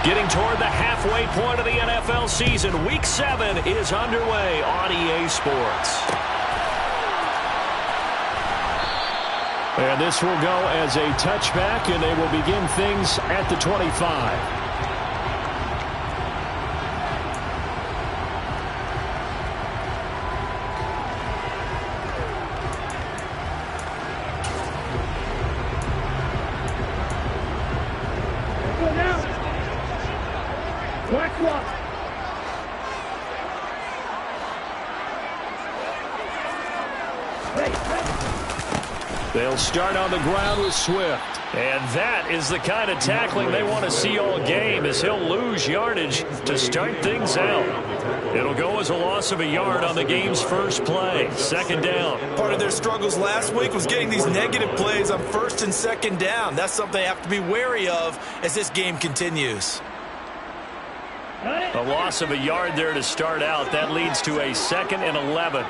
Getting toward the halfway point of the NFL season. Week 7 is underway on EA Sports. And this will go as a touchback, and they will begin things at the 25. They'll start on the ground with Swift. And that is the kind of tackling they want to see all game, as he'll lose yardage to start things out. It'll go as a loss of a yard on the game's first play. Second down. Part of their struggles last week was getting these negative plays on first and second down. That's something they have to be wary of as this game continues. A loss of a yard there to start out. That leads to a 2nd and 11.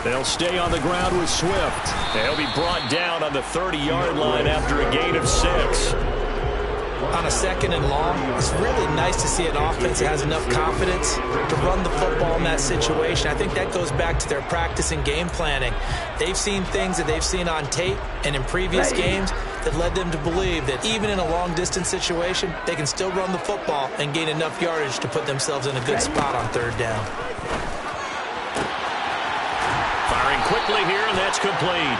They'll stay on the ground with Swift. They'll be brought down on the 30-yard line after a gain of 6. On a 2nd and long, it's really nice to see an offense that has enough confidence to run the football in that situation. I think that goes back to their practice and game planning. They've seen things that they've seen on tape and in previous games that led them to believe that even in a long-distance situation, they can still run the football and gain enough yardage to put themselves in a good spot on 3rd down. Firing quickly here, and that's complete.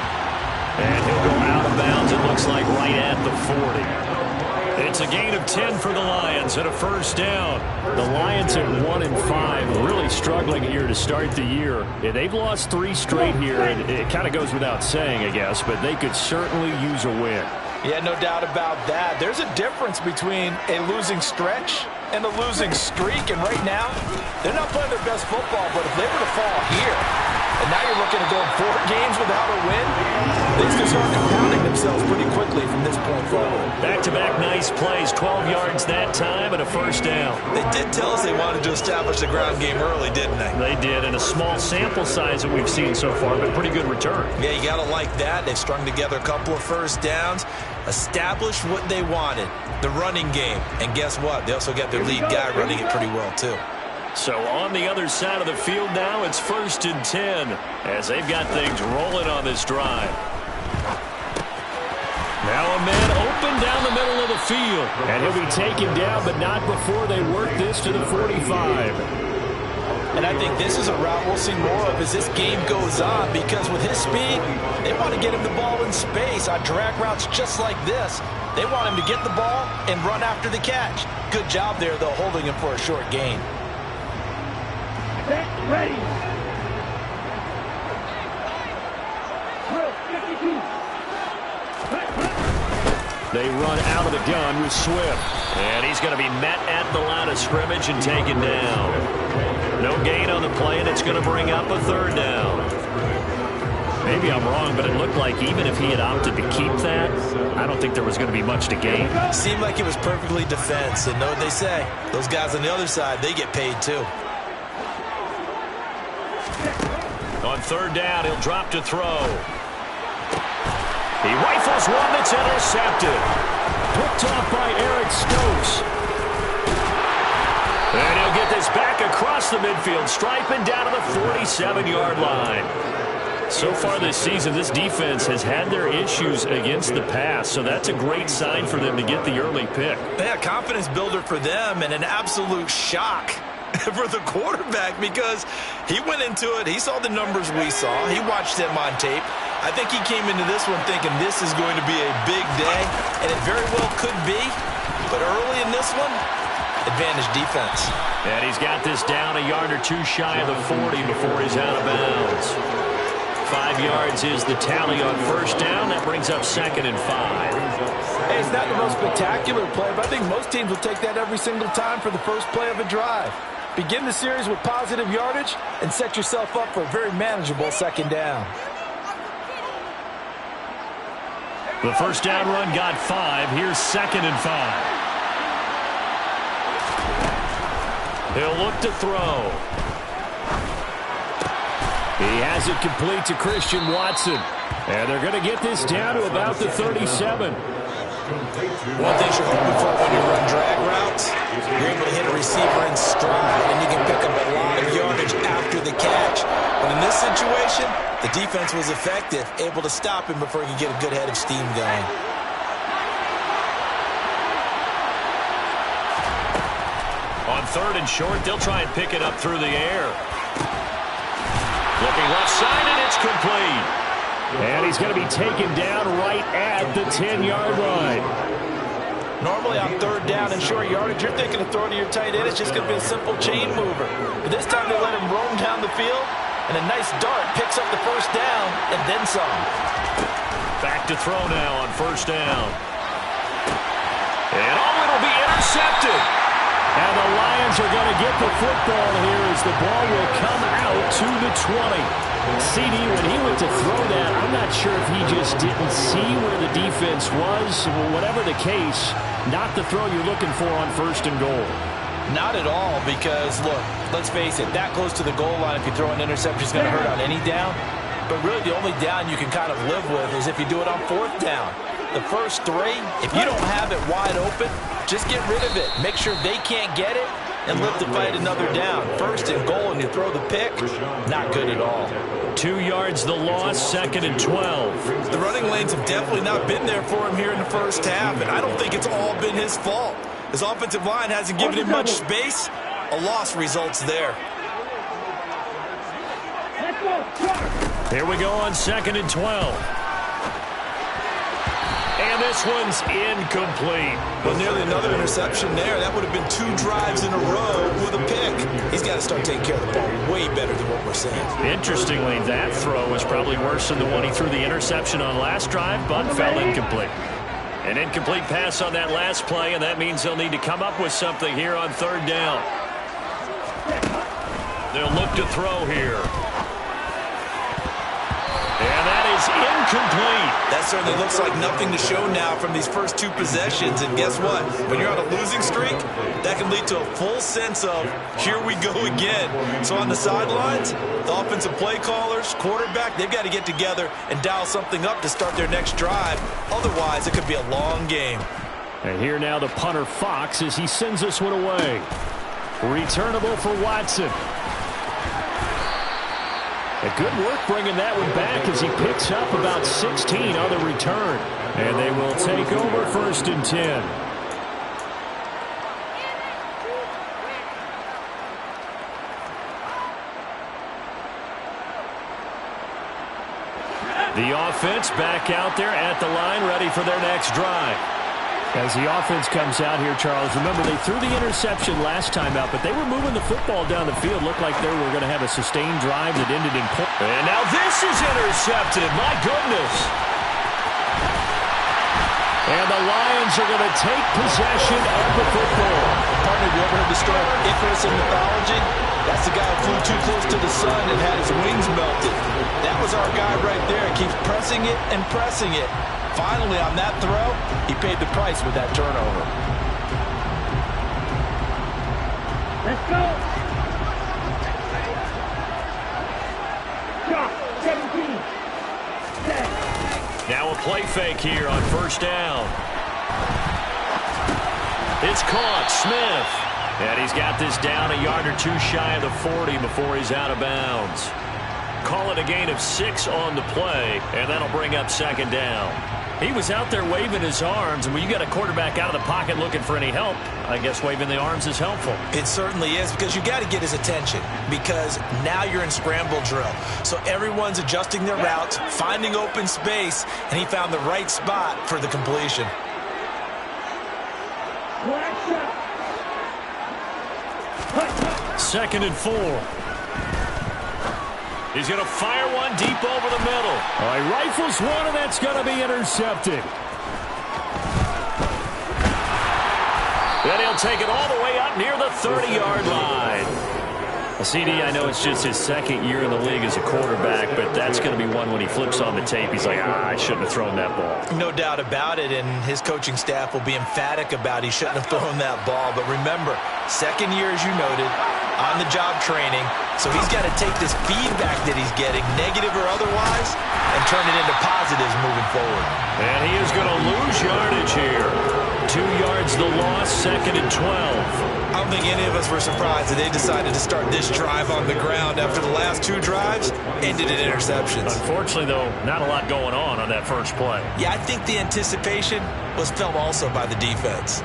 And he'll go out of bounds, it looks like, right at the 40. It's a gain of 10 for the Lions and a first down. The Lions at 1-5, really struggling here to start the year. They've lost 3 straight here, and it kind of goes without saying, I guess, but they could certainly use a win. Yeah, no doubt about that. There's a difference between a losing stretch and a losing streak, and right now, they're not playing their best football, but if they were to fall here, and now you're looking at going 4 games without a win, things can start compounding themselves pretty quickly from this point forward. Back-to-back nice plays, 12 yards that time and a first down. They did tell us they wanted to establish the ground game early, didn't they? They did, and a small sample size that we've seen so far, but pretty good return. Yeah, you got to like that. They've strung together a couple of first downs, established what they wanted, the running game. And guess what? They also got their lead guy running it pretty well, too. So on the other side of the field now, it's 1st and 10 as they've got things rolling on this drive. Now a man open down the middle of the field. And he'll be taken down, but not before they work this to the 45. And I think this is a route we'll see more of as this game goes on, because with his speed, they want to get him the ball in space on drag routes just like this. They want him to get the ball and run after the catch. Good job there, though, holding him for a short gain. Ready. They run out of the gun with Swift. And he's going to be met at the line of scrimmage and taken down. No gain on the play, and it's going to bring up a 3rd down. Maybe I'm wrong, but it looked like even if he had opted to keep that, I don't think there was going to be much to gain. Seemed like it was perfectly defense, and know what they say. Those guys on the other side, they get paid too. On 3rd down, he'll drop to throw. He rifles one that's intercepted. Picked off by Eric Stokes. And he'll get this back across the midfield, striping down to the 47-yard line. So far this season, this defense has had their issues against the pass, so that's a great sign for them to get the early pick. Yeah, confidence builder for them, and an absolute shock for the quarterback, because he went into it, he saw the numbers we saw, he watched them on tape. I think he came into this one thinking this is going to be a big day, and it very well could be, but early in this one, advantage defense. And he's got this down a yard or 2 shy of the 40 before he's out of bounds. 5 yards is the tally on 1st down. That brings up 2nd and 5. Hey, it's not the most spectacular play, but I think most teams will take that every single time for the first play of a drive. Begin the series with positive yardage and set yourself up for a very manageable 2nd down. The first down run got 5. Here's 2nd and 5. He'll look to throw. He has it complete to Christian Watson. And they're going to get this down to about the 37. One thing you're hoping for when you run drag routes, you're able to hit a receiver in stride, and you can pick up a lot of yardage after the catch. But in this situation, the defense was effective, able to stop him before he could get a good head of steam going. On 3rd and short, they'll try and pick it up through the air. Looking left side, and it's complete. And he's going to be taken down right at the 10-yard line. Normally on 3rd down and short yardage, you're thinking of throwing to your tight end. It's just going to be a simple chain mover. But this time they let him roam down the field, and a nice dart picks up the 1st down and then some. Back to throw now on 1st down. And it'll be intercepted. And the Lions are going to get the football here as the ball will come out to the 20. CD, when he went to throw that, I'm not sure if he just didn't see where the defense was. Whatever the case, not the throw you're looking for on 1st and goal. Not at all, because, look, let's face it, that close to the goal line, if you throw an interception, it's going to hurt on any down. But really, the only down you can kind of live with is if you do it on 4th down. The first 3, if you don't have it wide open, just get rid of it. Make sure they can't get it and live to fight another down. 1st and goal, and you throw the pick, not good at all. 2 yards the loss, 2nd and 12. The running lanes have definitely not been there for him here in the 1st half, and I don't think it's all been his fault. His offensive line hasn't given him much space. A loss results there. Here we go on 2nd and 12. And this one's incomplete. Well, nearly another interception there. That would have been 2 drives in a row with a pick. He's got to start taking care of the ball way better than what we're seeing. Interestingly, that throw was probably worse than the one he threw the interception on last drive, but fell incomplete. An incomplete pass on that last play, and that means they'll need to come up with something here on 3rd down. They'll look to throw here. And that is incomplete. That certainly looks like nothing to show now from these first 2 possessions. And guess what? When you're on a losing streak, that can lead to a full sense of, here we go again. So on the sidelines, the offensive play callers, quarterback, they've got to get together and dial something up to start their next drive. Otherwise, it could be a long game. And here now the punter Fox as he sends this one away. Returnable for Watson. A good work bringing that one back as he picks up about 16 on the return. And they will take over 1st and 10. The offense back out there at the line, ready for their next drive. As the offense comes out here, Charles, remember they threw the interception last time out, but they were moving the football down the field. Looked like they were going to have a sustained drive that ended in points. And now this is intercepted. My goodness. And the Lions are going to take possession of the football. Partner, have you ever heard the story of Icarus in mythology? That's the guy who flew too close to the sun and had his wings melted. That was our guy right there. He keeps pressing it and pressing it. Finally, on that throw, he paid the price with that turnover. Let's go. Shot, 17. Set. Now a play fake here on 1st down. It's caught, Smith. And he's got this down a yard or 2 shy of the 40 before he's out of bounds. Call it a gain of 6 on the play, and that'll bring up 2nd down. He was out there waving his arms, and when you got a quarterback out of the pocket looking for any help, I guess waving the arms is helpful. It certainly is, because you got to get his attention, because now you're in scramble drill. So everyone's adjusting their routes, finding open space, and he found the right spot for the completion. 2nd and 4. He's going to fire one deep over the middle. All right, rifles one, and that's going to be intercepted. Then he'll take it all the way up near the 30-yard line. CD, I know it's just his 2nd year in the league as a quarterback, but that's going to be one when he flips on the tape. He's like, I shouldn't have thrown that ball. No doubt about it, and his coaching staff will be emphatic about he shouldn't have thrown that ball. But remember, 2nd year, as you noted, on-the-job training. So he's got to take this feedback that he's getting, negative or otherwise, and turn it into positives moving forward. And he is going to lose yardage here. 2 yards the loss, 2nd and 12. I don't think any of us were surprised that they decided to start this drive on the ground after the last 2 drives ended in interceptions. Unfortunately, though, not a lot going on that first play. Yeah, I think the anticipation was felt also by the defense.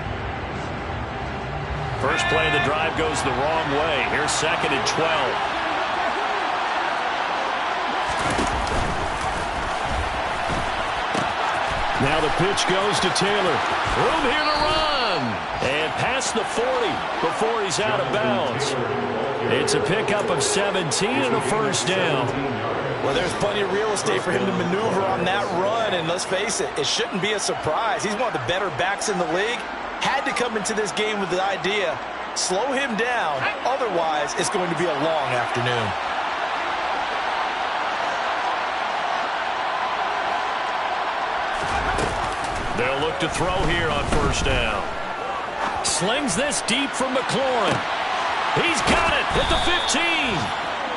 First play of the drive goes the wrong way. Here's 2nd and 12. Now the pitch goes to Taylor. Room here to run. And past the 40 before he's out of bounds. It's a pickup of 17 and a first down. Well, there's plenty of real estate for him to maneuver on that run. And let's face it, it shouldn't be a surprise. He's one of the better backs in the league. Had to come into this game with the idea, slow him down. Otherwise, it's going to be a long afternoon. They'll look to throw here on first down. Slings this deep from McLaurin. He's got it at the 15.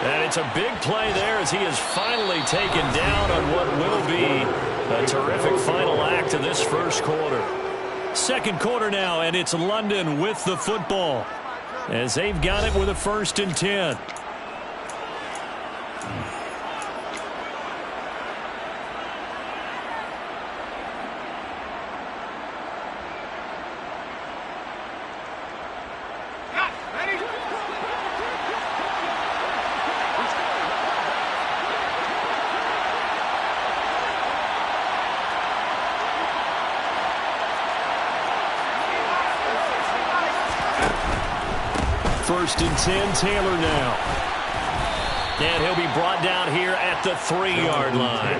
And it's a big play there as he is finally taken down on what will be a terrific final act of this first quarter. Second quarter now, and it's London with the football as they've got it with a 1st and 10. First and 10, Taylor now. And he'll be brought down here at the 3-yard line.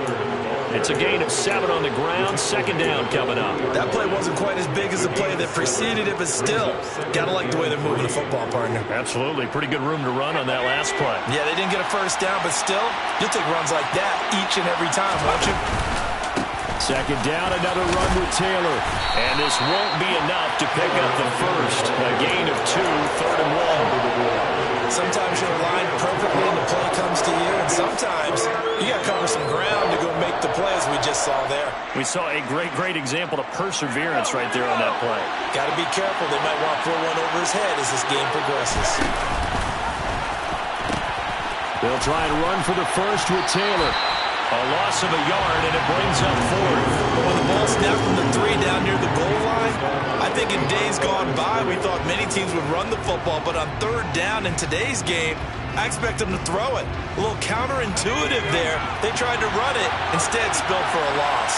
It's a gain of 7 on the ground. 2nd down coming up. That play wasn't quite as big as the play that preceded it, but still, got to like the way they're moving the football, partner. Absolutely. Pretty good room to run on that last play. Yeah, they didn't get a first down, but still, you'll take runs like that each and every time, won't you? 2nd down, another run with Taylor. And this won't be enough to pick up the first. A gain of 2, 3rd and 1. Sometimes you're aligned perfectly and the play comes to you, and sometimes you got to cover some ground to go make the play, as we just saw there. We saw a great example of perseverance right there on that play. Got to be careful. They might want to throw one over his head as this game progresses. They'll try and run for the first with Taylor. A loss of a yard, and it brings up 4th. But when the ball snapped from the 3 down near the goal line, I think in days gone by, we thought many teams would run the football, but on 3rd down in today's game, I expect them to throw it. A little counterintuitive there. They tried to run it, instead spilled for a loss.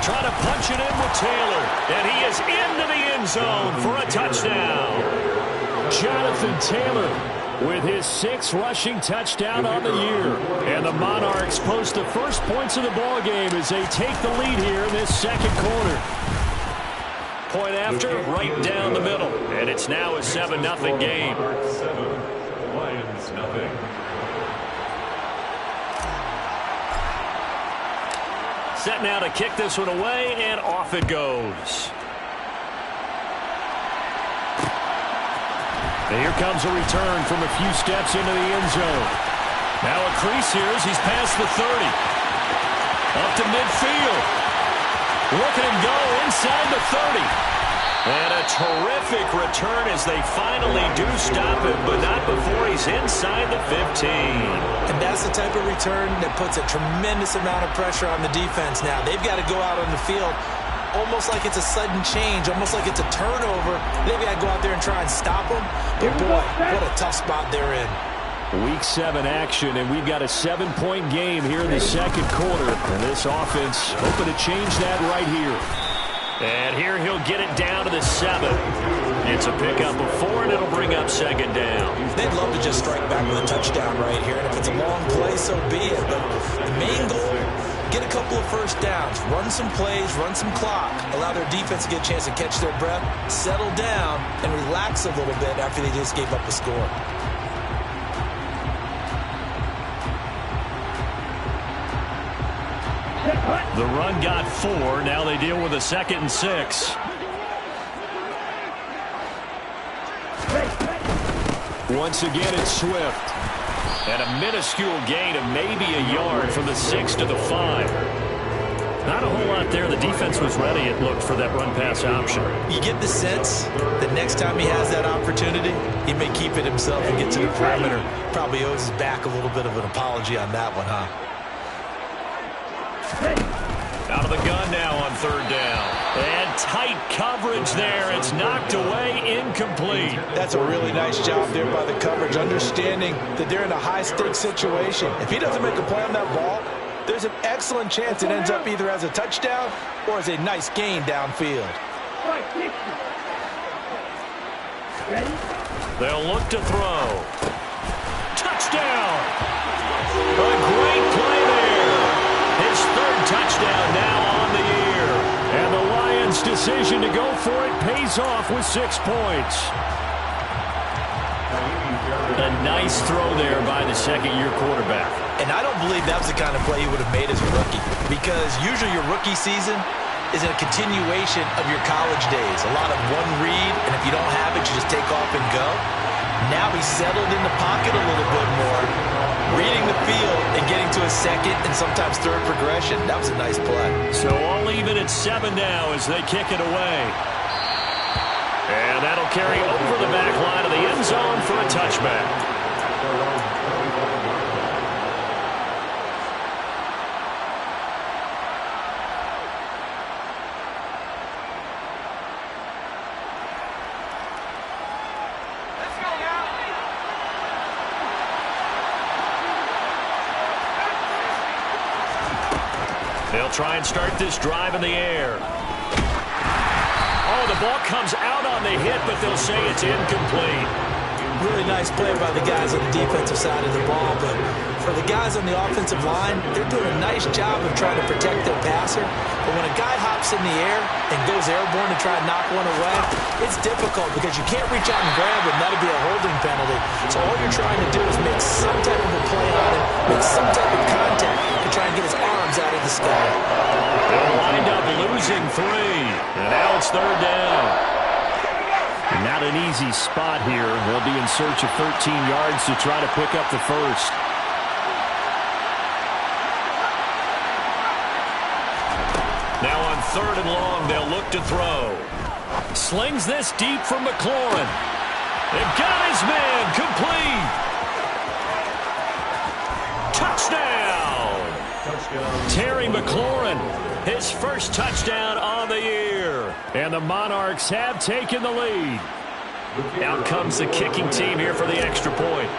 Trying to punch it in with Taylor, and he is into the end zone for a touchdown. Jonathan Taylor with his 6th rushing touchdown on the year. And the Monarchs post the first points of the ball game as they take the lead here in this 2nd quarter. Point after, right down the middle. And it's now a 7-0 game. Lions nothing. Set now to kick this one away, and off it goes. And here comes a return from a few steps into the end zone. Now a crease here as he's past the 30. Up to midfield. Look at him go inside the 30. And a terrific return as they finally do stop him, but not before he's inside the 15. And that's the type of return that puts a tremendous amount of pressure on the defense now. They've got to go out on the field almost like it's a sudden change, almost like it's a turnover. They've got to go out there and try and stop them. But boy, what a tough spot they're in. Week 7 action, and we've got a 7-point game here in the 2nd quarter. And this offense hoping to change that right here. And here he'll get it down to the 7. It's a pickup of 4, and it'll bring up 2nd down. They'd love to just strike back with a touchdown right here. And if it's a long play, so be it. But the main goal, get a couple of first downs, run some plays, run some clock, allow their defense to get a chance to catch their breath, settle down, and relax a little bit after they just gave up a score. The run got 4. Now they deal with a 2nd and 6. Once again, it's Swift. And a minuscule gain of maybe a yard from the 6 to the 5. Not a whole lot there. The defense was ready, it looked, for that run-pass option. You get the sense that next time he has that opportunity, he may keep it himself and get to the perimeter. Probably owes his back a little bit of an apology on that one, huh? Out of the gun now on 3rd down. And tight coverage there. It's knocked away, incomplete. That's a really nice job there by the coverage, understanding that they're in a high-stakes situation. If he doesn't make a play on that ball, there's an excellent chance it ends up either as a touchdown or as a nice gain downfield. They'll look to throw. Touchdown! A great play there. His 3rd touchdown now on the year. And the Lions' decision to go for it pays off with 6 points. A nice throw there by the second-year quarterback. And I don't believe that was the kind of play he would have made as a rookie, because usually your rookie season is a continuation of your college days. A lot of one read, and if you don't have it, you just take off and go. Now he's settled in the pocket a little bit more, reading the field and getting to a second and sometimes 3rd progression. That was a nice play. So all even at 7 now as they kick it away. And that'll carry over the back line of the end zone for a touchback. They'll try and start this drive in the air. Oh, the ball comes out on the hit, but they'll say it's incomplete. Really nice play by the guys on the defensive side of the ball, but for the guys on the offensive line, they're doing a nice job of trying to protect their passer. But when a guy hops in the air and goes airborne to try and knock one away, it's difficult because you can't reach out and grab him. That'd be a holding penalty. So all you're trying to do is make some type of a play on him, make some type of contact to try and get his arms out of the sky. They'll wind up losing 3, and now it's 3rd down. Not an easy spot here. They'll be in search of 13 yards to try to pick up the 1st. Now on 3rd and long, they'll look to throw. Slings this deep from McLaurin. They've got his man complete. Touchdown! Terry McLaurin, his 1st touchdown on the year. And the Monarchs have taken the lead. Out comes the kicking team here for the extra point.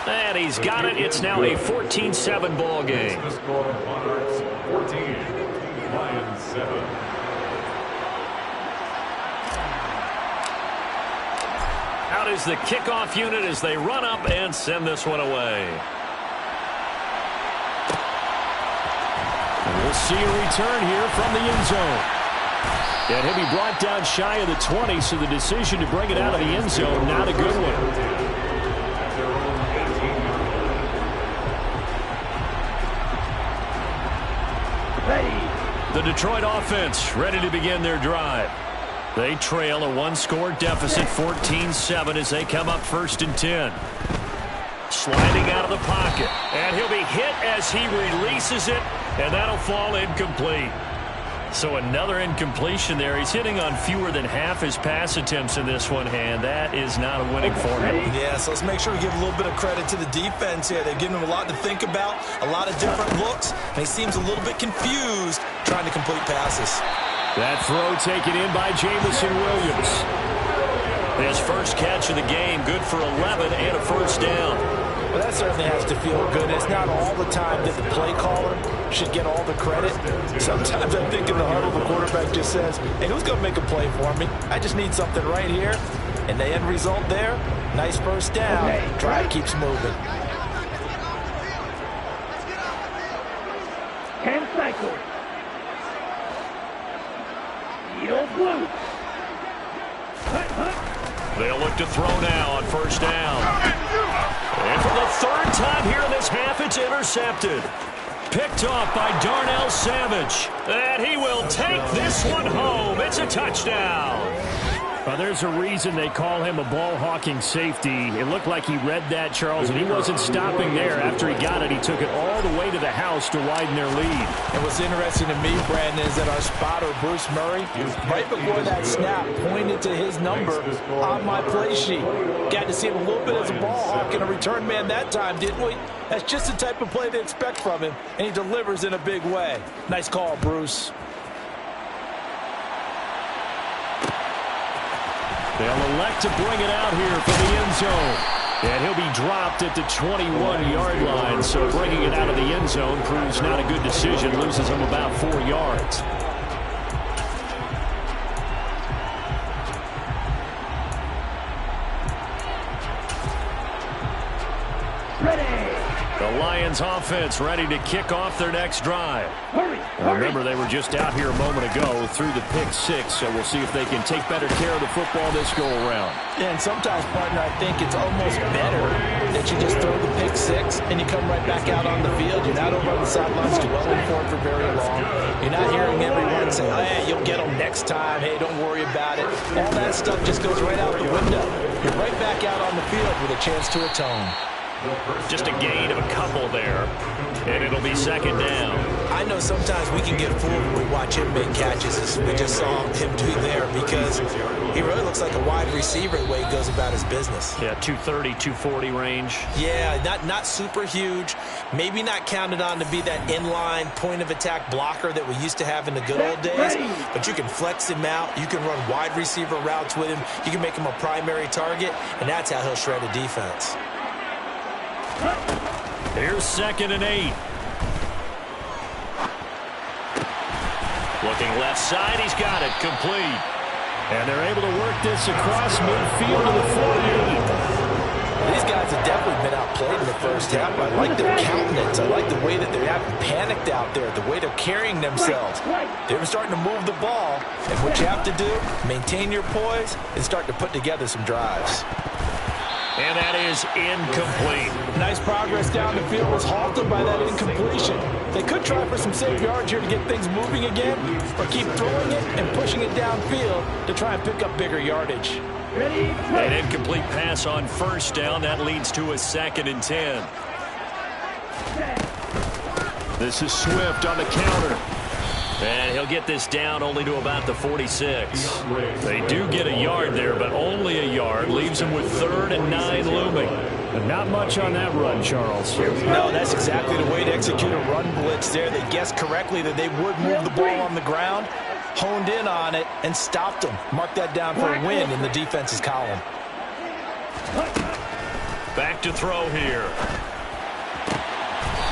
And he's got it. It's now a 14-7 ball game. The score, Monarchs 14, Lions 7. Out is the kickoff unit as they run up and send this one away. And we'll see a return here from the end zone. And he'll be brought down shy of the 20, so the decision to bring it out of the end zone, not a good one. The Detroit offense ready to begin their drive. They trail a 1-score deficit, 14-7, as they come up 1st and 10. Sliding out of the pocket, and he'll be hit as he releases it, and that'll fall incomplete. So another incompletion there. He's hitting on fewer than half his pass attempts in this one, and that is not a winning formula. Yeah, so let's make sure we give a little bit of credit to the defense here. They've given him a lot to think about, a lot of different looks, and he seems a little bit confused trying to complete passes. That throw taken in by Jamison Williams. His 1st catch of the game, good for 11 and a 1st down. Well, that certainly has to feel good. It's not all the time that the play caller should get all the credit. Sometimes I think in the huddle, the quarterback just says, hey, who's going to make a play for me? I just need something right here. And the end result there, nice 1st down. Okay. Drive keeps moving. 10 cycles. Yield blue. They'll look to throw now on 1st down. And for the 3rd time here in this half, it's intercepted. picked off by Darnell Savage. And he will take this one home. It's a touchdown. Well, there's a reason they call him a ball-hawking safety. It looked like he read that, Charles, and he wasn't stopping there. After he got it, he took it all the way to the house to widen their lead. And what's interesting to me, Brandon, is that our spotter, Bruce Murray, right before that snap, pointed to his number on my play sheet. Got to see him a little bit as a ball hawk and a return man that time, didn't we? That's just the type of play they expect from him, and he delivers in a big way. Nice call, Bruce. They'll elect to bring it out here for the end zone. And he'll be dropped at the 21-yard line. So bringing it out of the end zone proves not a good decision. Loses him about 4 yards. The Lions offense ready to kick off their next drive. Remember, they were just out here a moment ago through the pick 6, so we'll see if they can take better care of the football this go-around. Yeah, and sometimes, partner, I think it's almost better that you just throw the pick 6 and you come right back out on the field. You're not over on the sidelines dwelling for it for very long. You're not hearing everyone say, hey, you'll get them next time. Hey, don't worry about it. All that stuff just goes right out the window. You're right back out on the field with a chance to atone. Just a gain of a couple there, and it'll be second down. I know sometimes we can get fooled when we watch him make catches, as we just saw him do there, because he really looks like a wide receiver the way he goes about his business. Yeah, 230, 240 range. Yeah, not super huge. Maybe not counted on to be that inline point-of-attack blocker that we used to have in the good old days, but you can flex him out. You can run wide receiver routes with him. You can make him a primary target, and that's how he'll shred a defense. Here's 2nd and 8. Looking left side, he's got it, complete. And they're able to work this across midfield to the 48. These guys have definitely been outplayed in the first half. I like their countenance. I like the way that they haven't panicked out there, the way they're carrying themselves. They're starting to move the ball, and what you have to do, maintain your poise and start to put together some drives. And that is incomplete. Nice progress down the field was halted by that incompletion. They could try for some safe yards here to get things moving again, or keep throwing it and pushing it downfield to try and pick up bigger yardage. An incomplete pass on first down. That leads to a 2nd and 10. This is Swift on the counter. And he'll get this down only to about the 46. They do get a yard there, but only a yard. Leaves them with 3rd and 9 looming. But not much on that run, Charles. No, that's exactly the way to execute a run blitz there. They guessed correctly that they would move the ball on the ground, honed in on it, and stopped them. Mark that down for a win in the defense's column. Back to throw here.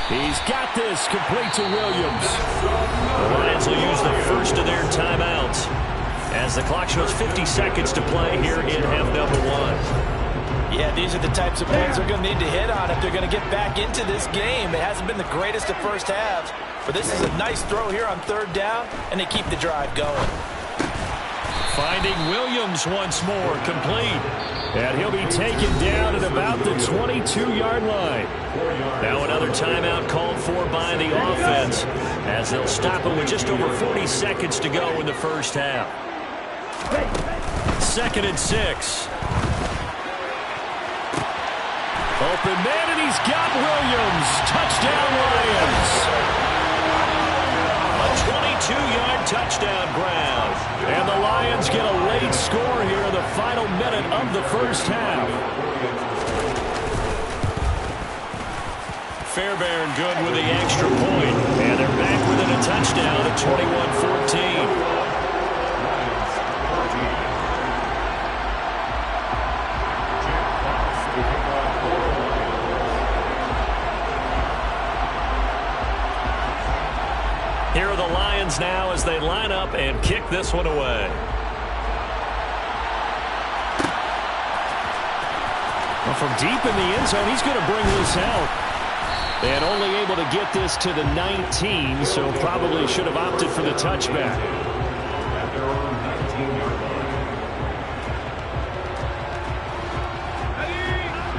He's got this, complete to Williams. The Lions will use the first of their timeouts as the clock shows 50 seconds to play here in half number 1. Yeah, these are the types of plays they're going to need to hit on if they're going to get back into this game. It hasn't been the greatest of first halves, but this is a nice throw here on 3rd down, and they keep the drive going. Finding Williams once more, complete. And he'll be taken down at about the 22-yard line. Now another timeout called for by the offense as they'll stop him with just over 40 seconds to go in the first half. 2nd and 6. Open man, and he's got Williams. Touchdown, Lions. A 22-yard touchdown ground. And the Lions get a late score here in the final minute of the first half. Fairbairn good with the extra point. And they're back within a touchdown at 21-14. Here are the Lions now as they line up and kick this one away. Well, from deep in the end zone, he's going to bring this out. And only able to get this to the 19, so probably should have opted for the touchback.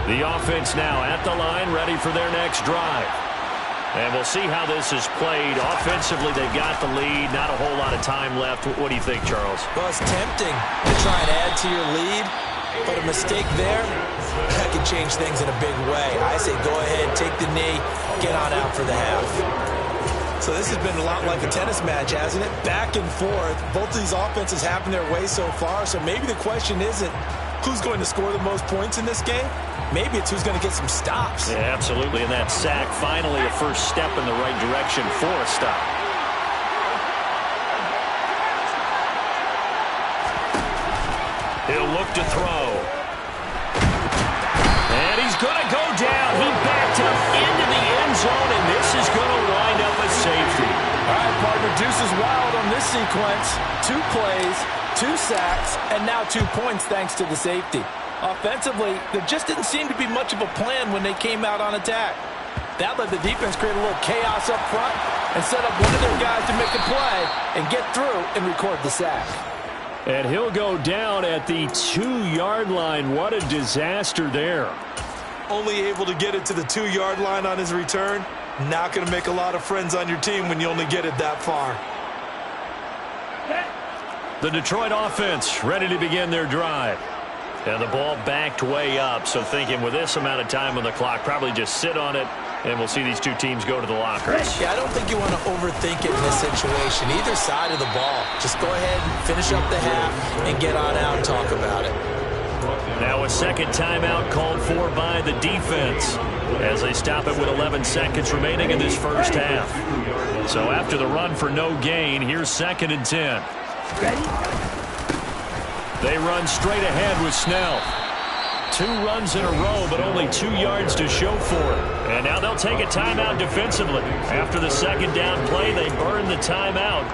The offense now at the line, ready for their next drive. And we'll see how this is played. Offensively, they've got the lead. Not a whole lot of time left. What do you think, Charles? Well, it's tempting to try and add to your lead, but a mistake there, that can change things in a big way. I say go ahead, take the knee, get on out for the half. So this has been a lot like a tennis match, hasn't it? Back and forth. Both of these offenses having their way so far, so maybe the question isn't who's going to score the most points in this game. Maybe it's who's going to get some stops. Yeah, absolutely. And that sack, finally a first step in the right direction for a stop. He'll look to throw. And he's going to go down. He backed up into the end zone, and this is going to wind up a safety. All right, partner, Deuce is wild on this sequence. 2 plays, 2 sacks, and now 2 points thanks to the safety. Offensively, there just didn't seem to be much of a plan when they came out on attack. That let the defense create a little chaos up front and set up one of their guys to make a play and get through and record the sack. And he'll go down at the 2-yard line. What a disaster there. Only able to get it to the 2-yard line on his return. Not going to make a lot of friends on your team when you only get it that far. The Detroit offense ready to begin their drive. And the ball backed way up, so thinking with this amount of time on the clock, probably just sit on it, and we'll see these 2 teams go to the lockers. Yeah, I don't think you want to overthink it in this situation. Either side of the ball. Just go ahead and finish up the half and get on out and talk about it. Now a second timeout called for by the defense as they stop it with 11 seconds remaining in this first half. So after the run for no gain, here's 2nd and 10. They run straight ahead with Snell. 2 runs in a row, but only 2 yards to show for it. And now they'll take a timeout defensively. After the second down play, they burn the timeout,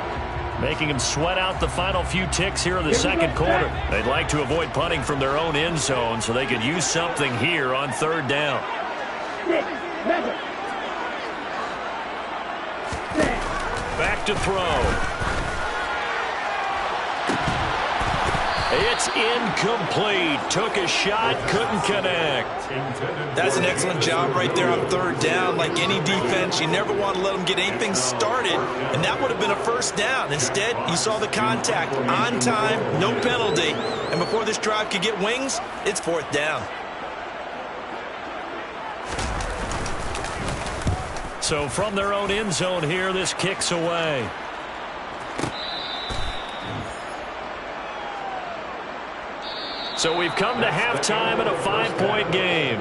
making them sweat out the final few ticks here in the second quarter. They'd like to avoid punting from their own end zone so they could use something here on 3rd down. Back to throw. It's incomplete. Took a shot, couldn't connect. That's an excellent job right there on 3rd down. Like any defense, you never want to let them get anything started, and that would have been a first down. Instead, you saw the contact on time, no penalty, and before this drive could get wings, it's 4th down. So from their own end zone here, this kicks away. So we've come to halftime in a 5-point game.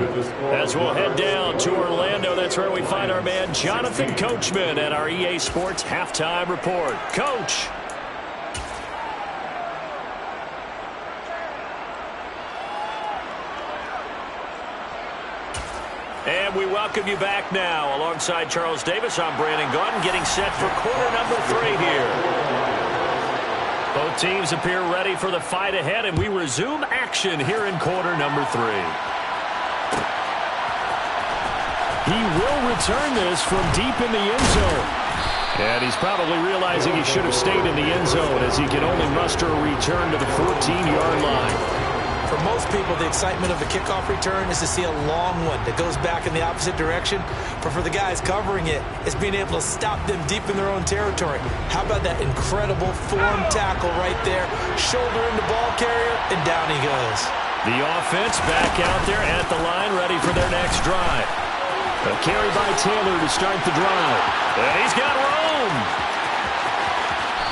As we'll head down to Orlando, that's where we find our man Jonathan Coachman at our EA Sports Halftime Report. Coach. And we welcome you back now. Alongside Charles Davis, I'm Brandon Gaudin, getting set for quarter number 3 here. Both teams appear ready for the fight ahead, and we resume action here in quarter number 3. He will return this from deep in the end zone. And he's probably realizing he should have stayed in the end zone as he can only muster a return to the 14-yard line. For most people, the excitement of a kickoff return is to see a long one that goes back in the opposite direction. But for the guys covering it, it's being able to stop them deep in their own territory. How about that incredible form tackle right there? Shoulder in the ball carrier, and down he goes. The offense back out there at the line, ready for their next drive. A carry by Taylor to start the drive. And he's got room.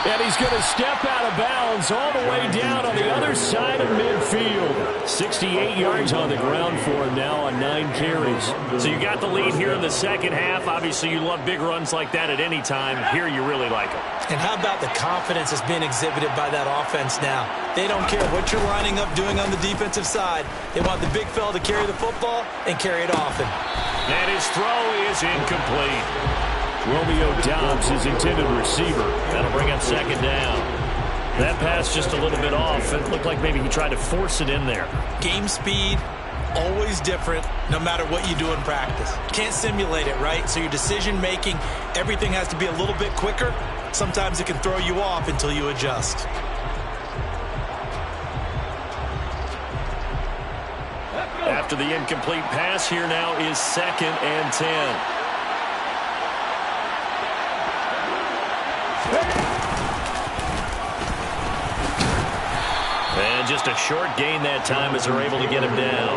And he's going to step out of bounds all the way down on the other side of midfield. 68 yards on the ground for him now on 9 carries. So you got the lead here in the second half. Obviously, you love big runs like that at any time. Here, you really like them. And how about the confidence that's being exhibited by that offense now? They don't care what you're lining up doing on the defensive side. They want the big fella to carry the football and carry it often. And his throw is incomplete. Romeo Dobbs, his intended receiver. That'll bring up second down. That pass just a little bit off. It looked like maybe he tried to force it in there. Game speed, always different, no matter what you do in practice. Can't simulate it, right? So your decision-making, everything has to be a little bit quicker. Sometimes it can throw you off until you adjust. After the incomplete pass, here now is 2nd and 10. just a short gain that time as they're able to get him down.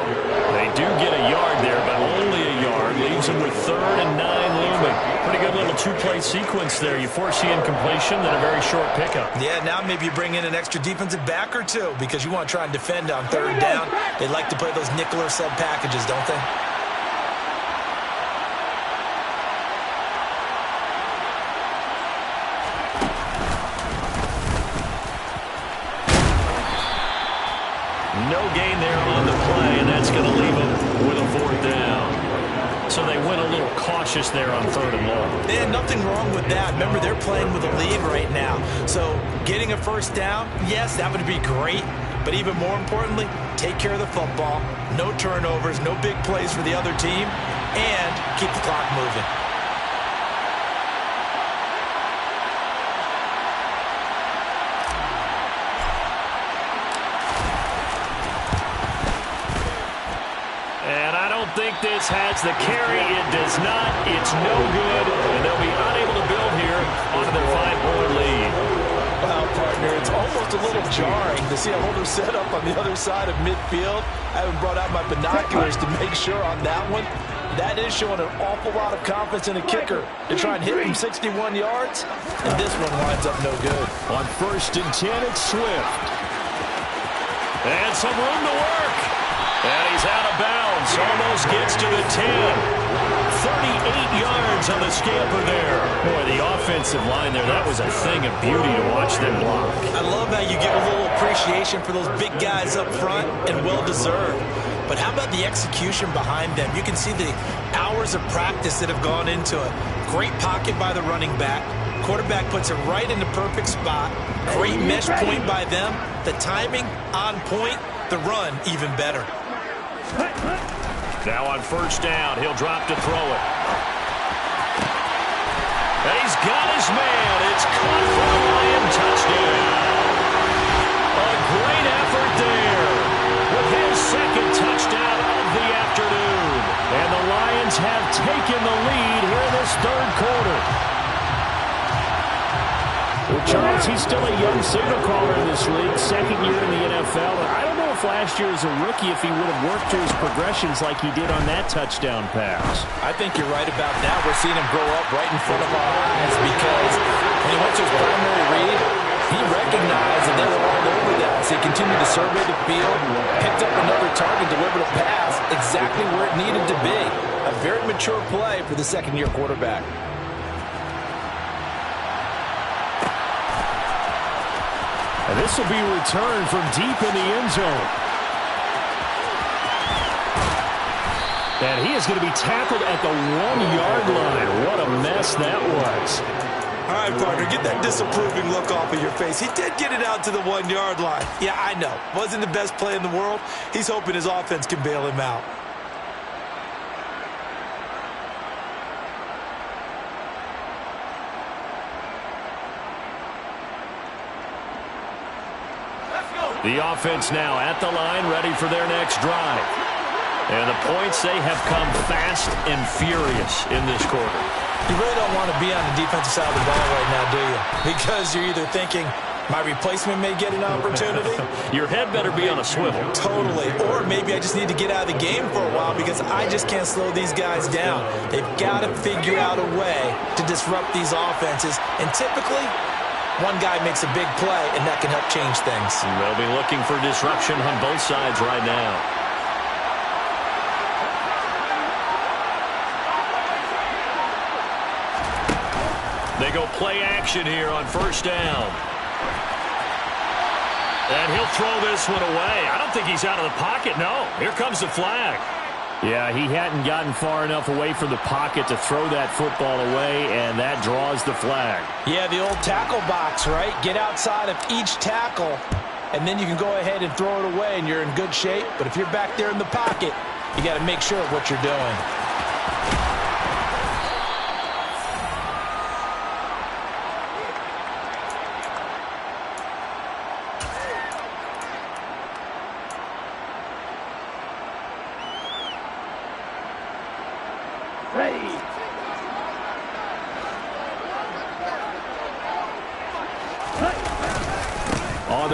They do get a yard there, but only a yard. Leaves him with 3rd and 9 looming. Pretty good little two-play sequence there. You force the incompletion, then a very short pickup. Yeah, now maybe you bring in an extra defensive back or two because you want to try and defend on 3rd down. They like to play those nickel or sub packages, don't they? No gain there on the play, and that's going to leave them with a 4th down. So they went a little cautious there on 3rd and long. And nothing wrong with that. Remember, they're playing with a lead right now. So getting a 1st down, yes, that would be great. But even more importantly, take care of the football. No turnovers, no big plays for the other team, and keep the clock moving. And I don't think this has the carry. It does not. It's no good. And they'll be unable to build here onto their 5-point lead. Well, partner, it's almost a little jarring to see a holder set up on the other side of midfield. I haven't brought out my binoculars to make sure on that one. That is showing an awful lot of confidence in a kicker to try and hit him 61 yards. And this one winds up no good. On 1st and 10, it's Swift. And some room to work. And he's out of bounds. Almost gets to the 10. 38 yards on the scamper there. Boy, the offensive line there, that was a thing of beauty to watch them block. I love how you give a little appreciation for those big guys up front, and well-deserved. But how about the execution behind them? You can see the hours of practice that have gone into it. Great pocket by the running back. Quarterback puts it right in the perfect spot. Great mesh point by them. The timing on point. The run even better. Now on 1st down, he'll drop to throw it. And he's got his man. It's caught for the Lion touchdown. A great effort there with his 2nd touchdown of the afternoon. And the Lions have taken the lead here in this 3rd quarter. Well, Charles, he's still a young signal caller in this league, 2nd year in the NFL. I don't know if last year as a rookie if he would have worked through his progressions like he did on that touchdown pass. I think you're right about that. We're seeing him grow up right in front of our eyes because when he went to his primary read, he recognized that they were all over that. So he continued to survey the field, picked up another target, delivered a pass exactly where it needed to be. A very mature play for the 2nd-year quarterback. And this will be returned from deep in the end zone. And he is going to be tackled at the 1-yard line. What a mess that was. All right, partner, get that disapproving look off of your face. He did get it out to the 1-yard line. Yeah, I know. Wasn't the best play in the world. He's hoping his offense can bail him out. The offense now at the line, ready for their next drive. And the points, they have come fast and furious in this quarter. You really don't want to be on the defensive side of the ball right now, do you? Because you're either thinking, my replacement may get an opportunity. Your head better be on a swivel. Totally. Or maybe I just need to get out of the game for a while because I just can't slow these guys down. They've got to figure out a way to disrupt these offenses. And typically, one guy makes a big play, and that can help change things. They'll be looking for disruption on both sides right now. They go play action here on 1st down. And he'll throw this one away. I don't think he's out of the pocket. No, here comes the flag. Yeah, he hadn't gotten far enough away from the pocket to throw that football away, and that draws the flag. Yeah, the old tackle box, right? Get outside of each tackle, and then you can go ahead and throw it away, and you're in good shape. But if you're back there in the pocket, you got to make sure of what you're doing.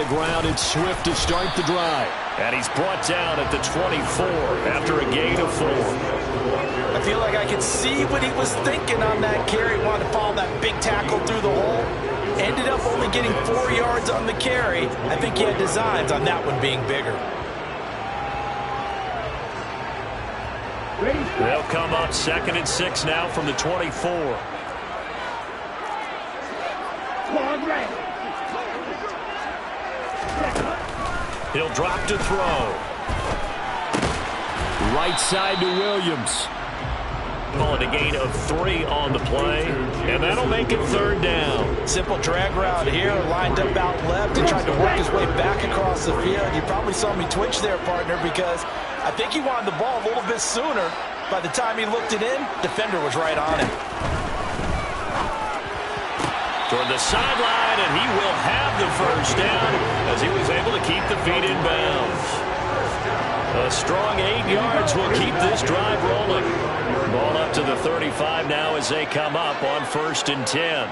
ground and swift to start the drive. And he's brought down at the 24 after a gain of 4. I feel like I could see what he was thinking on that carry. Wanted to follow that big tackle through the hole. Ended up only getting 4 yards on the carry. I think he had designs on that one being bigger. They'll come up 2nd and 6 now from the 24. He'll drop to throw. Right side to Williams. Calling a gain of 3 on the play, and that'll make it 3rd down. Simple drag route here, lined up out left and tried to work his way back across the field. You probably saw me twitch there, partner, because I think he wanted the ball a little bit sooner. By the time he looked it in, defender was right on him. Toward the sideline, and he will have the 1st down as he was able to keep the feet in bounds. A strong 8 yards will keep this drive rolling. Ball up to the 35 now as they come up on 1st and 10.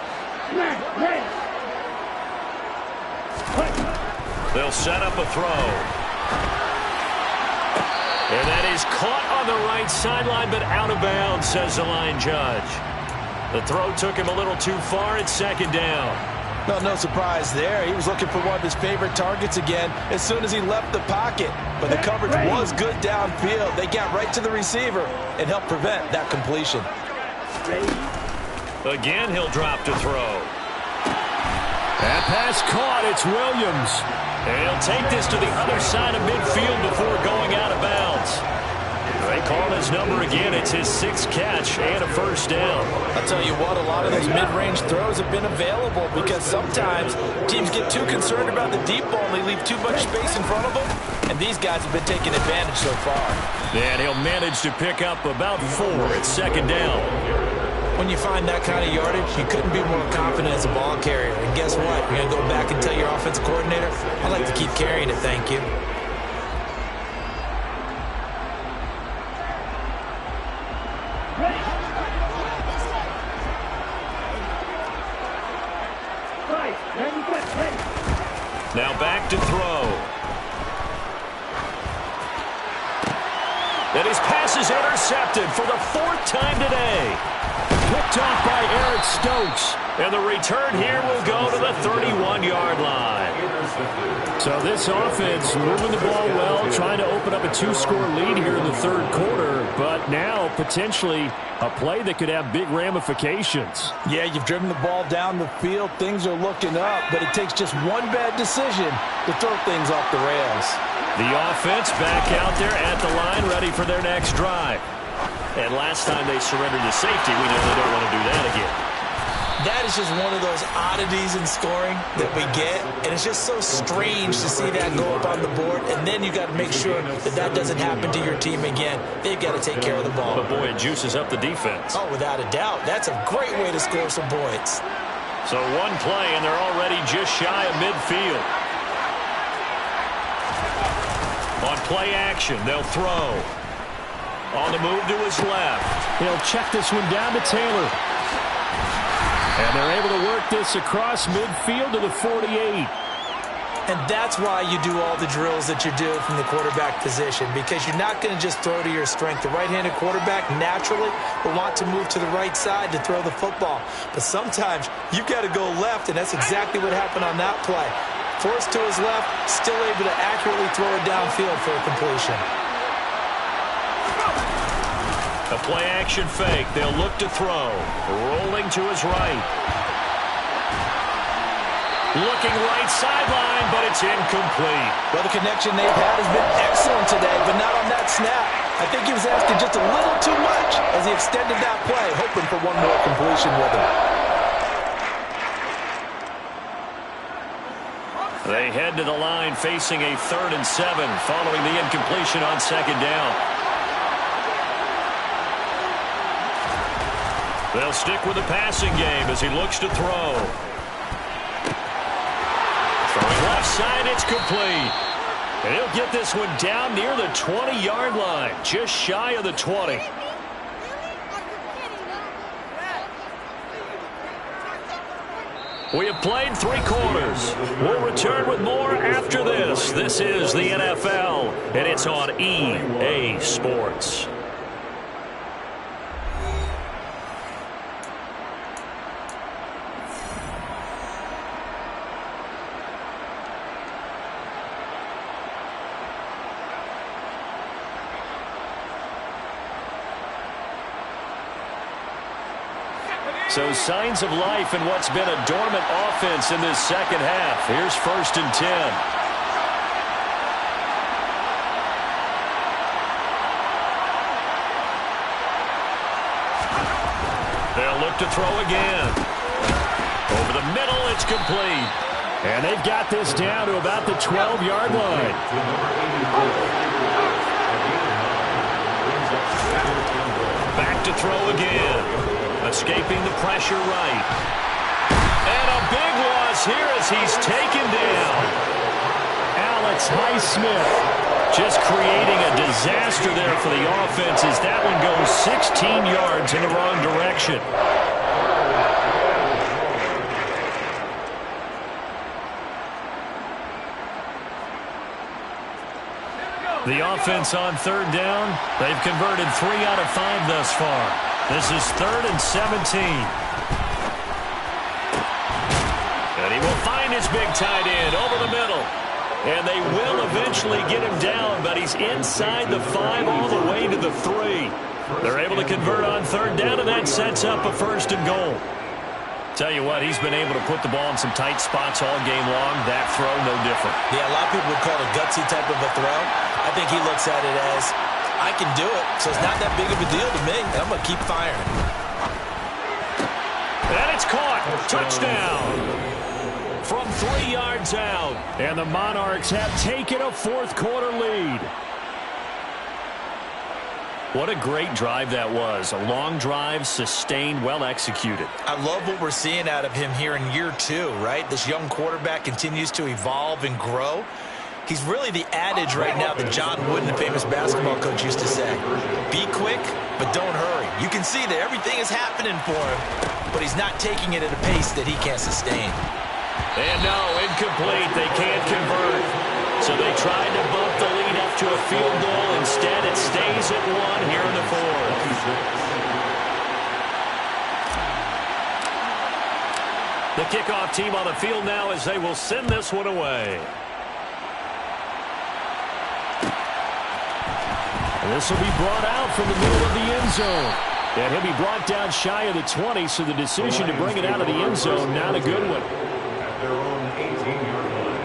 They'll set up a throw. And that is caught on the right sideline, but out of bounds, says the line judge. The throw took him a little too far. It's 2nd down. Well, no surprise there. He was looking for one of his favorite targets again as soon as he left the pocket. But the coverage was good downfield. They got right to the receiver and helped prevent that completion. Again, he'll drop to throw. That pass caught. It's Williams. And he'll take this to the other side of midfield before going out of bounds. They call his number again. It's his 6th catch and a 1st down. I'll tell you what, a lot of those mid-range throws have been available because sometimes teams get too concerned about the deep ball and they leave too much space in front of them. And these guys have been taking advantage so far. And he'll manage to pick up about 4 at 2nd down. When you find that kind of yardage, you couldn't be more confident as a ball carrier. And guess what? You're going to go back and tell your offensive coordinator, I'd like to keep carrying it, thank you. Now back to throw. And his pass is intercepted for the 4th time today. Picked off by Eric Stokes. And the return here will go to the 31-yard line. So this offense moving the ball well, trying to open up a 2-score lead here in the 3rd quarter, but now potentially a play that could have big ramifications. Yeah, you've driven the ball down the field. Things are looking up, but it takes just one bad decision to throw things off the rails. The offense back out there at the line, ready for their next drive. And last time they surrendered to safety, we know they don't want to do that again. That is just one of those oddities in scoring that we get, and it's just so strange to see that go up on the board, and then you got to make sure that that doesn't happen to your team again. They've got to take care of the ball. But boy, it juices up the defense. Oh, without a doubt. That's a great way to score some points. So one play, and they're already just shy of midfield. On play action, they'll throw. On the move to his left. He'll check this one down to Taylor. And they're able to work this across midfield to the 48. And that's why you do all the drills that you do from the quarterback position, because you're not going to just throw to your strength. The right-handed quarterback naturally will want to move to the right side to throw the football. But sometimes you've got to go left, and that's exactly what happened on that play. Forced to his left, still able to accurately throw it downfield for a completion. A play-action fake. They'll look to throw. Rolling to his right. Looking right sideline, but it's incomplete. Well, the connection they've had has been excellent today, but not on that snap. I think he was asking just a little too much as he extended that play, hoping for one more completion with him. They head to the line facing a 3rd and 7 following the incompletion on 2nd down. They'll stick with the passing game as he looks to throw. Throwing left side, it's complete. And he'll get this one down near the 20-yard line, just shy of the 20. We have played 3 quarters. We'll return with more after this. This is the NFL, and it's on EA Sports. So signs of life in what's been a dormant offense in this second half. Here's 1st and 10. They'll look to throw again. Over the middle, it's complete. And they've got this down to about the 12-yard line. Back to throw again. Escaping the pressure right. And a big loss here as he's taken down. Alex Highsmith just creating a disaster there for the offense as that one goes 16 yards in the wrong direction. The offense on 3rd down, they've converted 3 out of 5 thus far. This is 3rd and 17. And he will find his big tight end over the middle. And they will eventually get him down, but he's inside the 5 all the way to the 3. They're able to convert on 3rd down, and that sets up a 1st and goal. Tell you what, he's been able to put the ball in some tight spots all game long. That throw, no different. Yeah, a lot of people would call it a gutsy type of a throw. I think he looks at it as, I can do it, so it's not that big of a deal to me, and I'm going to keep firing. And it's caught. Touchdown. From 3 yards out. And the Monarchs have taken a 4th quarter lead. What a great drive that was. A long drive, sustained, well executed. I love what we're seeing out of him here in year 2, right? This young quarterback continues to evolve and grow. He's really the adage right now that John Wooden, the famous basketball coach, used to say. Be quick, but don't hurry. You can see that everything is happening for him, but he's not taking it at a pace that he can't sustain. And no, incomplete. They can't convert. So they tried to bump the lead up to a field goal. Instead, it stays at 1 here in the 4th. The kickoff team on the field now as they will send this one away. And this will be brought out from the middle of the end zone. And he'll be brought down shy of the 20, so the decision to bring it out of the end zone, not a good one. At their own 18-yard line.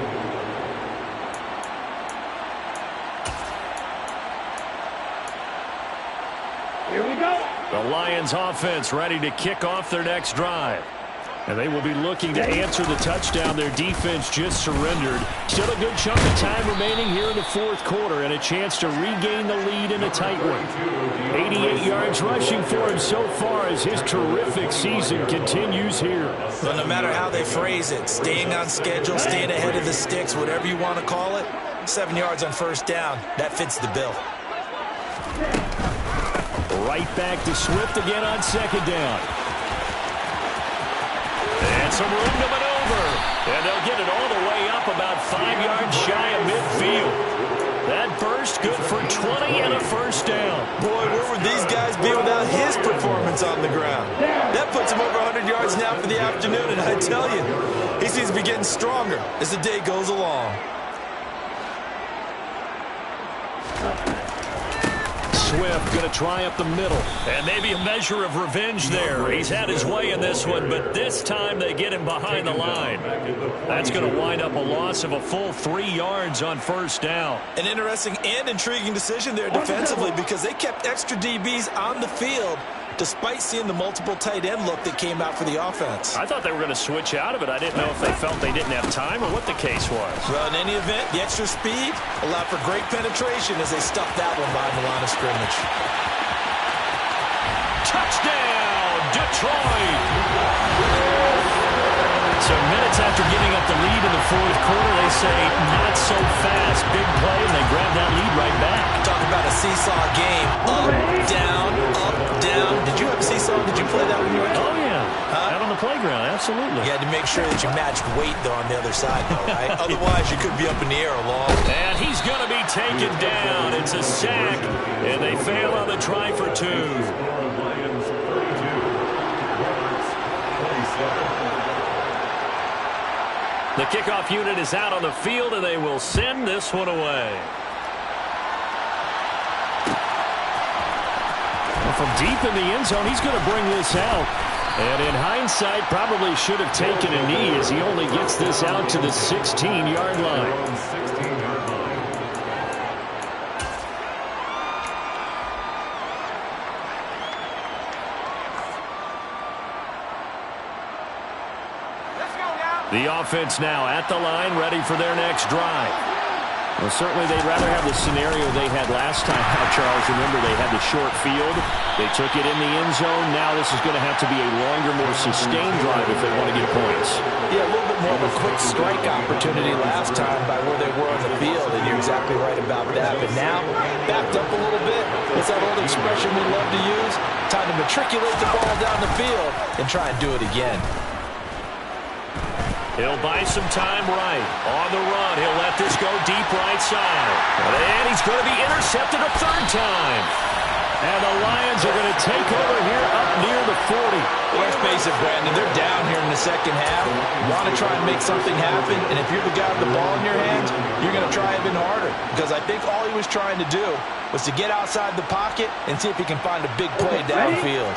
Here we go. The Lions offense ready to kick off their next drive. And they will be looking to answer the touchdown their defense just surrendered. Still a good chunk of time remaining here in the 4th quarter and a chance to regain the lead in a tight one. 88 yards rushing for him so far as his terrific season continues here. But no matter how they phrase it, staying on schedule, staying ahead of the sticks, whatever you want to call it, 7 yards on 1st down, that fits the bill. Right back to Swift again on 2nd down. And some room to maneuver. And they'll get it all the way up about 5 yards shy of midfield. That burst good for 20 and a 1st down. Boy, where would these guys be without his performance on the ground? That puts him over 100 yards now for the afternoon, and I tell you, he seems to be getting stronger as the day goes along. Swift going to try up the middle. And maybe a measure of revenge there. He's had his way in this one, but this time they get him behind the line. That's going to wind up a loss of a full 3 yards on 1st down. An interesting and intriguing decision there defensively because they kept extra DBs on the field despite seeing the multiple tight end look that came out for the offense. I thought they were going to switch out of it. I didn't know if they felt they didn't have time or what the case was. Well, in any event, the extra speed allowed for great penetration as they stuffed that one behind the line of scrimmage. Touchdown, Detroit! So minutes after giving up the lead in the 4th quarter, they say not so fast. Big play, and they grab that lead right back. Talk about a seesaw game. Up, down, up, down. Did you have a seesaw? Did you play that when you were a kid? Oh, yeah. Out on the playground. Absolutely. You had to make sure that you matched weight, though, on the other side, though, right? Otherwise, you could be up in the air a long. And he's going to be taken down. It's a sack, and they fail on the try for 2. The kickoff unit is out on the field, and they will send this one away. Well, from deep in the end zone, he's going to bring this out. And in hindsight, probably should have taken a knee as he only gets this out to the 16-yard line. The offense now at the line, ready for their next drive. Well, certainly they'd rather have the scenario they had last time out, Charles. Remember, they had the short field. They took it in the end zone. Now this is going to have to be a longer, more sustained drive if they want to get points. Yeah, a little bit more of a quick strike opportunity last time by where they were on the field, and you're exactly right about that. But now, backed up a little bit, it's that old expression we love to use, time to matriculate the ball down the field and try and do it again. He'll buy some time right. On the run, he'll let this go deep right side. And he's going to be intercepted a third time. And the Lions are going to take over here up near the 40. Let's face it, Brandon, they're down here in the second half. You want to try and make something happen, and if you're the guy with the ball in your hands, you're going to try even harder. Because I think all he was trying to do was to get outside the pocket and see if he can find a big play downfield.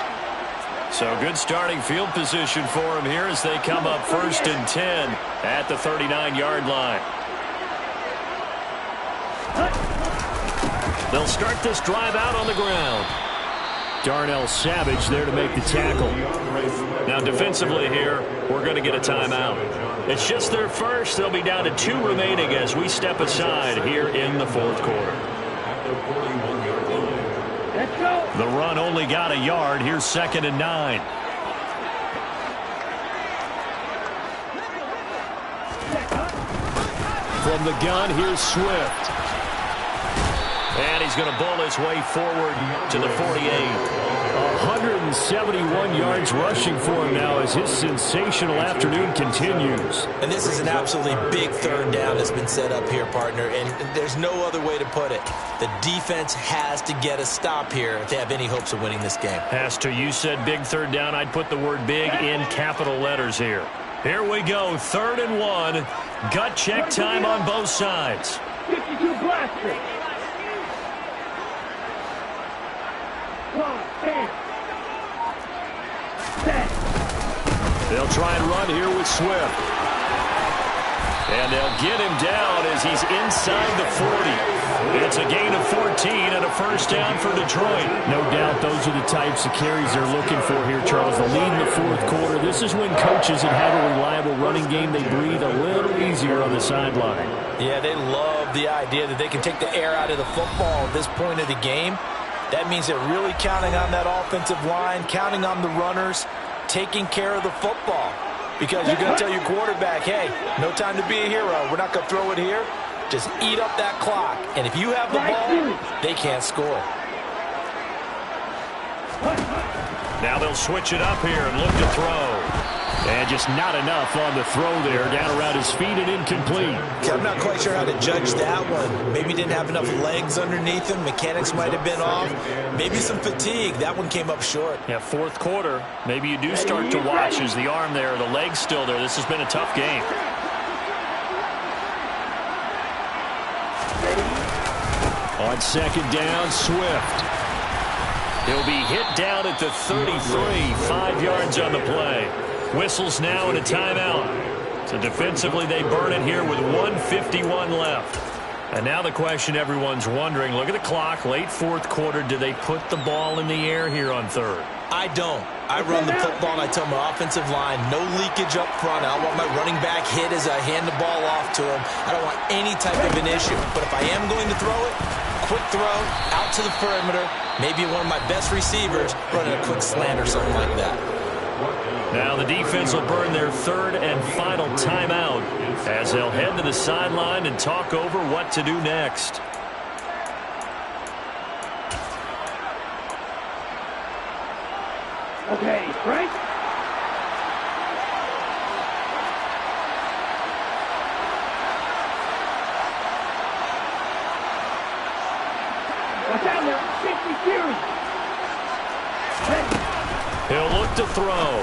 So good starting field position for him here as they come up 1st and 10 at the 39-yard line. They'll start this drive out on the ground. Darnell Savage there to make the tackle. Now defensively here, we're going to get a timeout. It's just their first. They'll be down to 2 remaining as we step aside here in the 4th quarter. Let's go. The run only got a yard. Here's 2nd and 9. From the gun, here's Swift. And he's going to bull his way forward to the 48. 171 yards rushing for him now as his sensational afternoon continues. And this is an absolutely big third down that's been set up here, partner, and there's no other way to put it. The defense has to get a stop here if they have any hopes of winning this game. Has to. You said big third down. I'd put the word big in capital letters here. Here we go, 3rd and 1. Gut check time on both sides. 52 blaster. They'll try and run here with Swift. And they'll get him down as he's inside the 40. It's a gain of 14 and a first down for Detroit. No doubt those are the types of carries they're looking for here, Charles. The lead in the 4th quarter. This is when coaches that have a reliable running game, they breathe a little easier on the sideline. Yeah, they love the idea that they can take the air out of the football at this point of the game. That means they're really counting on that offensive line, counting on the runners, taking care of the football. Because you're going to tell your quarterback, hey, no time to be a hero. We're not going to throw it here. Just eat up that clock. And if you have the ball, they can't score. Now they'll switch it up here and look to throw. And just not enough on the throw there. Down around his feet and incomplete. I'm not quite sure how to judge that one. Maybe didn't have enough legs underneath him. Mechanics might have been off. Maybe some fatigue. That one came up short. Yeah, 4th quarter. Maybe you do start to watch as the arm there, the leg's still there. This has been a tough game. On 2nd down, Swift. He'll be hit down at the 33, 5 yards on the play. Whistles now and a timeout. So defensively they burn it here with 1:51 left. And now the question everyone's wondering, look at the clock, late 4th quarter, do they put the ball in the air here on 3rd? I don't. I run the football and I tell my offensive line, no leakage up front. I don't want my running back hit as I hand the ball off to him. I don't want any type of an issue. But if I am going to throw it, quick throw, out to the perimeter, maybe one of my best receivers running a quick slant or something like that. Now the defense will burn their 3rd and final timeout as they'll head to the sideline and talk over what to do next. Okay, Frank. Watch out now. 50 series. He'll look to throw.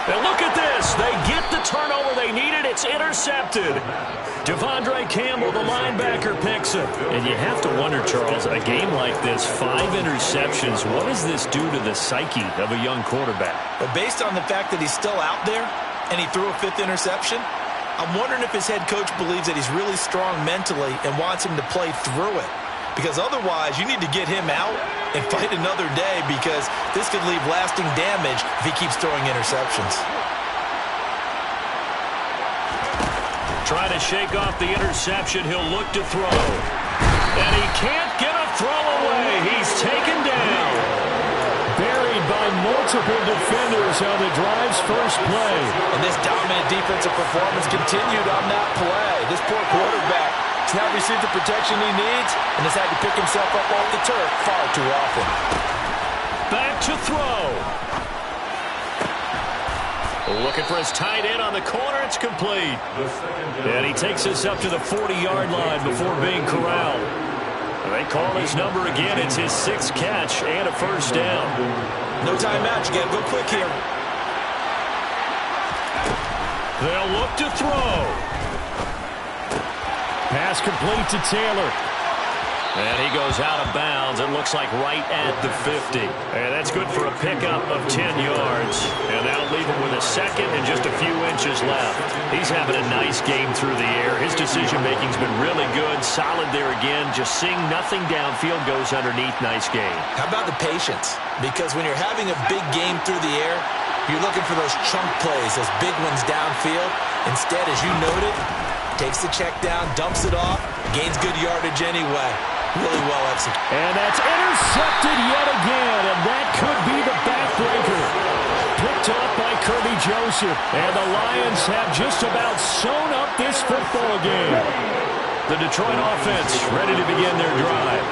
And look at this. They get the turnover they needed. It's intercepted. Devondre Campbell, the linebacker, picks it. And you have to wonder, Charles, a game like this, 5 interceptions, what does this do to the psyche of a young quarterback? But based on the fact that he's still out there and he threw a 5th interception, I'm wondering if his head coach believes that he's really strong mentally and wants him to play through it. Because otherwise, you need to get him out and fight another day, because this could leave lasting damage if he keeps throwing interceptions. Trying to shake off the interception. He'll look to throw. And he can't get a throw away. He's taken down. Buried by multiple defenders on the drive's first play. And this dominant defensive performance continued on that play. This poor quarterback has not received the protection he needs and has had to pick himself up off the turf far too often. Back to throw. Looking for his tight end on the corner. It's complete. And he takes us up to the 40-yard line before being corralled. They call his number again. It's his 6th catch and a first down. No timeout. You got to go quick here. They'll look to throw. Pass complete to Taylor. And he goes out of bounds. It looks like right at the 50. And that's good for a pickup of 10 yards. And that'll leave him with a second and just a few inches left. He's having a nice game through the air. His decision-making's been really good. Solid there again. Just seeing nothing downfield goes underneath. Nice game. How about the patience? Because when you're having a big game through the air, you're looking for those chunk plays, those big ones downfield. Instead, as you noted, takes the check down, dumps it off, gains good yardage anyway. Really well executed. And that's intercepted yet again, and that could be the backbreaker. Picked up by Kirby Joseph, and the Lions have just about sewn up this football game. The Detroit offense ready to begin their drive.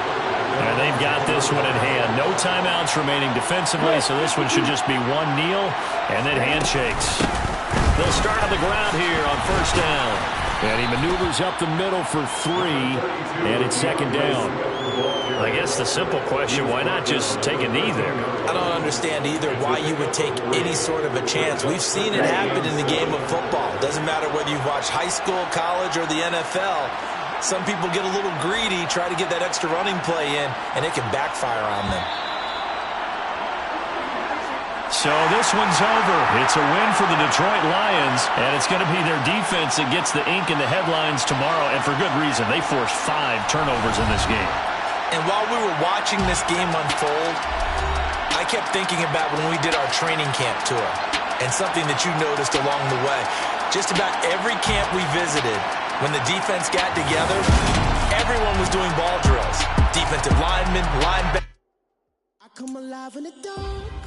And they've got this one in hand. No timeouts remaining defensively, so this one should just be one kneel and then handshakes. They'll start on the ground here on first down. And he maneuvers up the middle for 3, and it's 2nd down. I guess the simple question, why not just take a knee there? I don't understand either why you would take any sort of a chance. We've seen it happen in the game of football. Doesn't matter whether you've watched high school, college, or the NFL. Some people get a little greedy, try to get that extra running play in, and it can backfire on them. So this one's over. It's a win for the Detroit Lions, and it's going to be their defense that gets the ink in the headlines tomorrow, and for good reason. They forced 5 turnovers in this game. And while we were watching this game unfold, I kept thinking about when we did our training camp tour, and something that you noticed along the way. Just about every camp we visited, when the defense got together, everyone was doing ball drills. Defensive linemen, linebackers. I come alive in the dark.